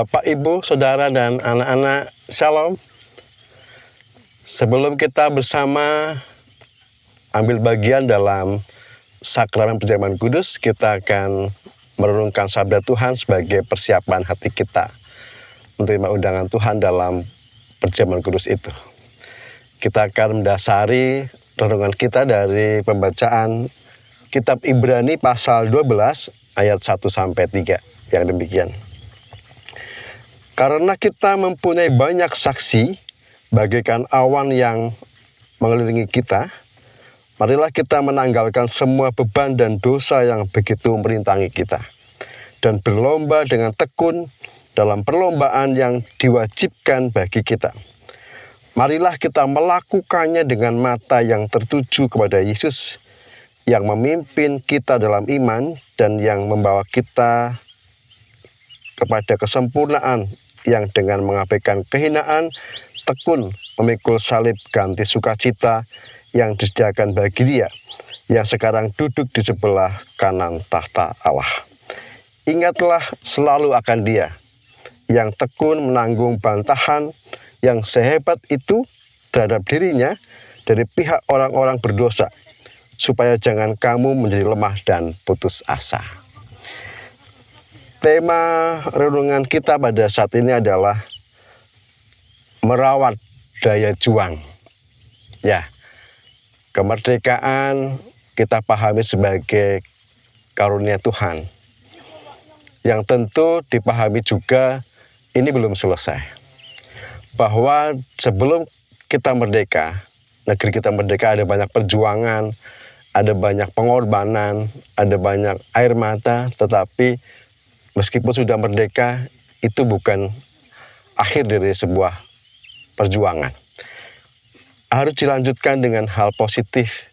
Bapak, Ibu, Saudara, dan anak-anak, Shalom. Sebelum kita bersama ambil bagian dalam sakramen perjamuan kudus, kita akan merenungkan sabda Tuhan sebagai persiapan hati kita menerima undangan Tuhan dalam perjamuan kudus itu. Kita akan mendasari renungan kita dari pembacaan kitab Ibrani pasal 12 ayat 1-3 yang demikian. Karena kita mempunyai banyak saksi bagaikan awan yang mengelilingi kita, marilah kita menanggalkan semua beban dan dosa yang begitu merintangi kita, dan berlomba dengan tekun dalam perlombaan yang diwajibkan bagi kita. Marilah kita melakukannya dengan mata yang tertuju kepada Yesus, yang memimpin kita dalam iman dan yang membawa kita kepada kesempurnaan, yang dengan mengabaikan kehinaan tekun memikul salib ganti sukacita yang disediakan bagi Dia yang sekarang duduk di sebelah kanan tahta Allah. Ingatlah selalu akan Dia yang tekun menanggung bantahan yang sehebat itu terhadap dirinya dari pihak orang-orang berdosa, supaya jangan kamu menjadi lemah dan putus asa. Tema renungan kita pada saat ini adalah merawat daya juang. Ya, kemerdekaan kita pahami sebagai karunia Tuhan, yang tentu dipahami juga ini belum selesai. Bahwa sebelum kita merdeka, negeri kita merdeka, ada banyak perjuangan, ada banyak pengorbanan, ada banyak air mata, tetapi meskipun sudah merdeka, itu bukan akhir dari sebuah perjuangan. Harus dilanjutkan dengan hal positif,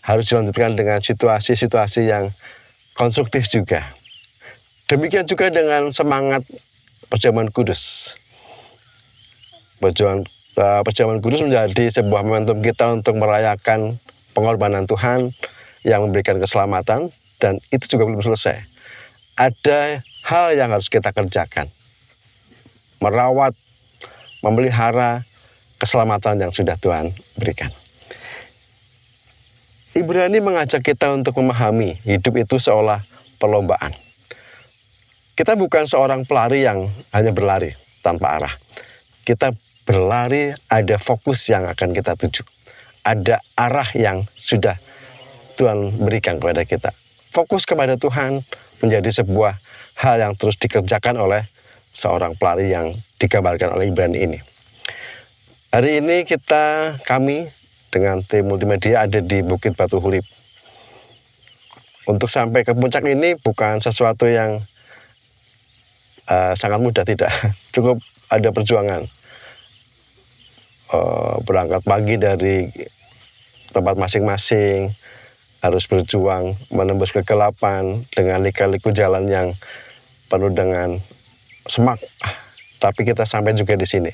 harus dilanjutkan dengan situasi-situasi yang konstruktif juga. Demikian juga dengan semangat perjamuan kudus. Perjamuan kudus menjadi sebuah momentum kita untuk merayakan pengorbanan Tuhan yang memberikan keselamatan, dan itu juga belum selesai. Ada hal yang harus kita kerjakan, merawat, memelihara keselamatan yang sudah Tuhan berikan. Ibrani mengajak kita untuk memahami hidup itu seolah perlombaan. Kita bukan seorang pelari yang hanya berlari tanpa arah. Kita berlari, ada fokus yang akan kita tuju. Ada arah yang sudah Tuhan berikan kepada kita. Fokus kepada Tuhan menjadi sebuah hal yang terus dikerjakan oleh seorang pelari yang digambarkan oleh Ibrani ini. Hari ini kami dengan tim multimedia ada di Bukit Batu Hurib. Untuk sampai ke puncak ini bukan sesuatu yang sangat mudah, tidak. Cukup ada perjuangan. Berangkat pagi dari tempat masing-masing, harus berjuang menembus kegelapan dengan lika-liku jalan yang penuh dengan semak. Tapi kita sampai juga di sini.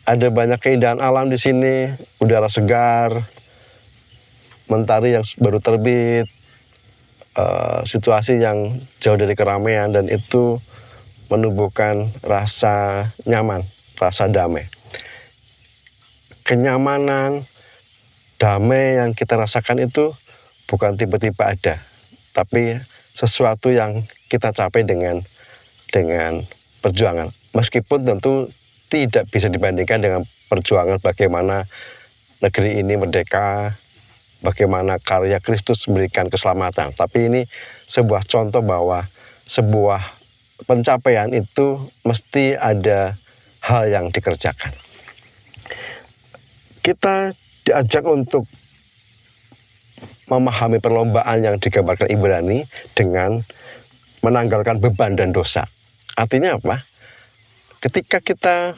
Ada banyak keindahan alam di sini, udara segar, mentari yang baru terbit, situasi yang jauh dari keramaian, dan itu menumbuhkan rasa nyaman, rasa damai. Kenyamanan, damai yang kita rasakan itu bukan tiba-tiba ada, tapi sesuatu yang kita capai dengan perjuangan. Meskipun tentu tidak bisa dibandingkan dengan perjuangan bagaimana negeri ini merdeka, bagaimana karya Kristus memberikan keselamatan. Tapi ini sebuah contoh bahwa sebuah pencapaian itu mesti ada hal yang dikerjakan. Kita diajak untuk memahami perlombaan yang digambarkan Ibrani dengan menanggalkan beban dan dosa. Artinya apa? Ketika kita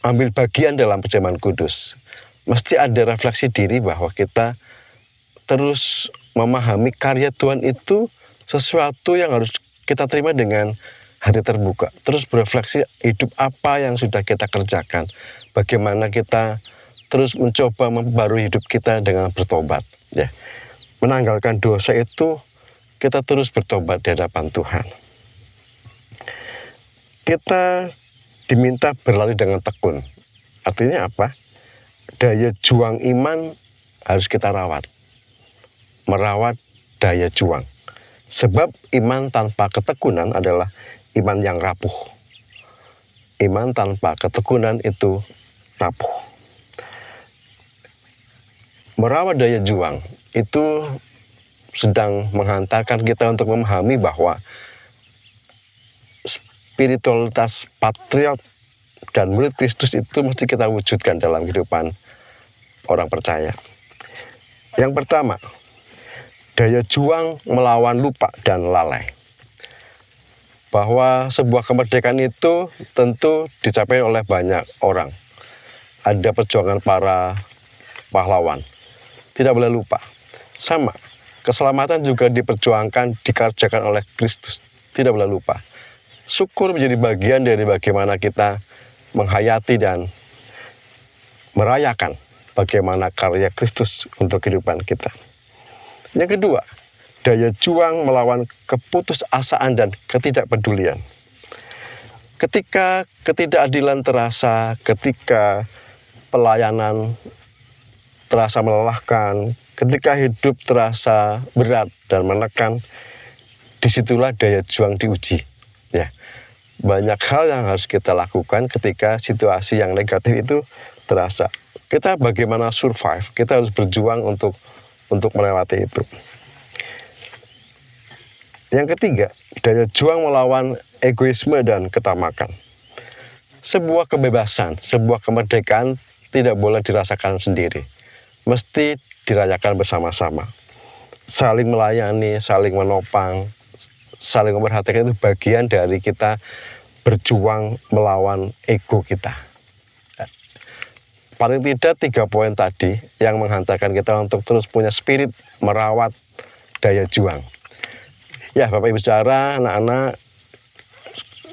ambil bagian dalam perjamuan kudus, mesti ada refleksi diri bahwa kita terus memahami karya Tuhan itu sesuatu yang harus kita terima dengan hati terbuka. Terus berefleksi hidup apa yang sudah kita kerjakan. Bagaimana kita terus mencoba memperbarui hidup kita dengan bertobat. Ya. Menanggalkan dosa itu, kita terus bertobat di hadapan Tuhan. kita diminta berlari dengan tekun. Artinya apa? Daya juang iman harus kita rawat. Merawat daya juang. Sebab iman tanpa ketekunan adalah iman yang rapuh. Iman tanpa ketekunan itu rapuh. Merawat daya juang itu sedang menghantarkan kita untuk memahami bahwa spiritualitas patriot dan murid Kristus itu mesti kita wujudkan dalam kehidupan orang percaya. Yang pertama, daya juang melawan lupa dan lalai. Bahwa sebuah kemerdekaan itu tentu dicapai oleh banyak orang. Ada perjuangan para pahlawan. Tidak boleh lupa. Sama, keselamatan juga diperjuangkan, dikerjakan oleh Kristus. Tidak boleh lupa. Syukur menjadi bagian dari bagaimana kita menghayati dan merayakan bagaimana karya Kristus untuk kehidupan kita. Yang kedua, daya juang melawan keputusasaan dan ketidakpedulian. Ketika ketidakadilan terasa, ketika pelayanan terasa melelahkan, ketika hidup terasa berat dan menekan, disitulah daya juang diuji. Ya, banyak hal yang harus kita lakukan ketika situasi yang negatif itu terasa. Kita bagaimana survive? Kita harus berjuang untuk melewati itu. Yang ketiga, daya juang melawan egoisme dan ketamakan. Sebuah kebebasan, sebuah kemerdekaan tidak boleh dirasakan sendiri. Mesti dirayakan bersama-sama. Saling melayani, saling menopang, saling memperhatikan itu bagian dari kita berjuang melawan ego kita. Paling tidak 3 poin tadi yang menghantarkan kita untuk terus punya spirit merawat daya juang. Ya, Bapak Ibu saudara, anak-anak,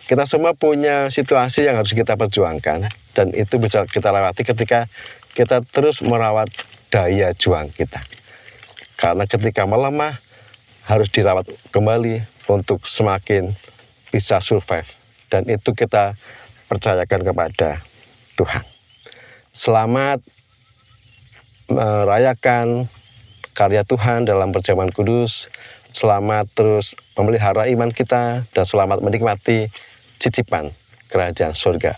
kita semua punya situasi yang harus kita perjuangkan, dan itu bisa kita lewati ketika kita terus merawat daya juang kita. Karena ketika melemah, harus dirawat kembali untuk semakin bisa survive. Dan itu kita percayakan kepada Tuhan. Selamat merayakan karya Tuhan dalam perjamuan kudus. Selamat terus memelihara iman kita, dan selamat menikmati cicipan kerajaan surga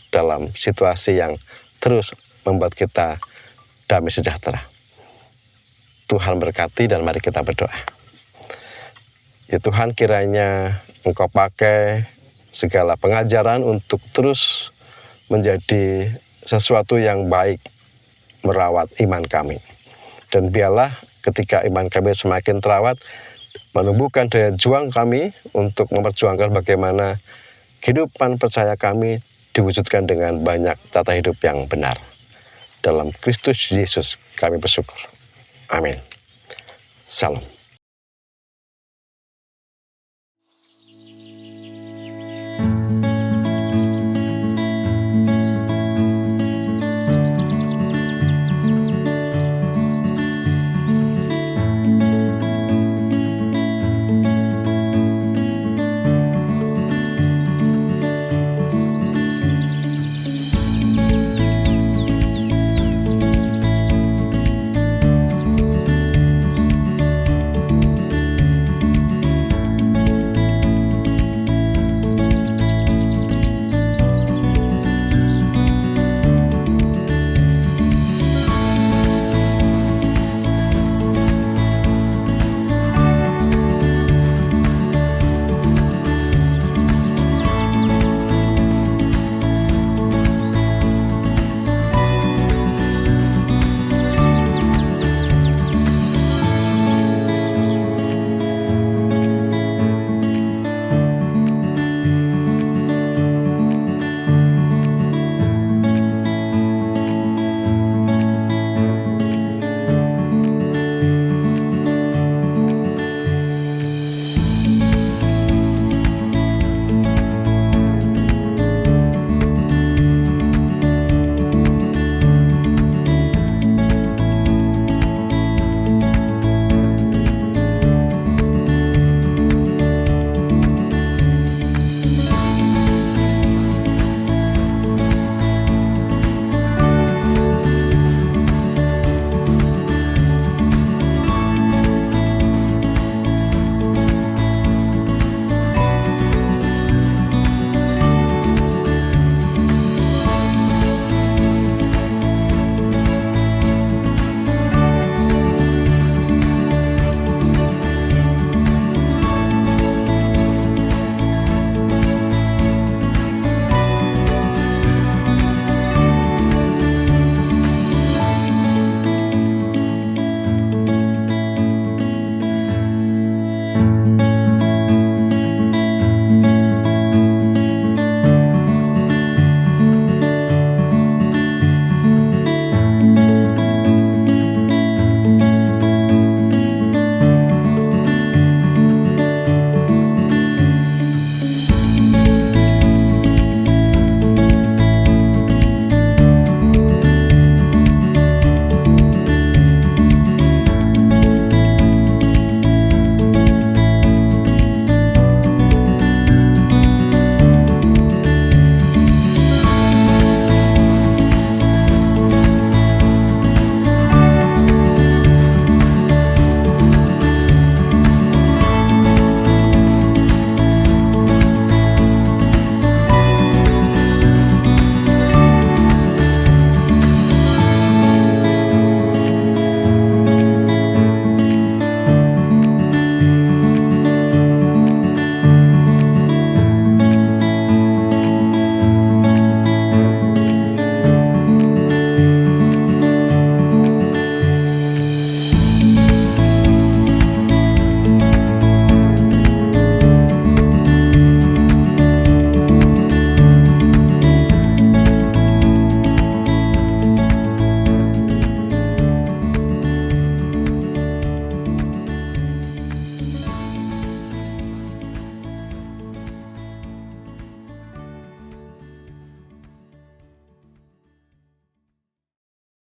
dalam situasi yang terus membuat kita damai sejahtera. Tuhan berkati, dan mari kita berdoa. Ya Tuhan, kiranya Engkau pakai segala pengajaran untuk terus menjadi sesuatu yang baik merawat iman kami. Dan biarlah ketika iman kami semakin terawat, menumbuhkan daya juang kami untuk memperjuangkan bagaimana kehidupan percaya kami diwujudkan dengan banyak tata hidup yang benar. Dalam Kristus Yesus kami bersyukur. Amin. Salam.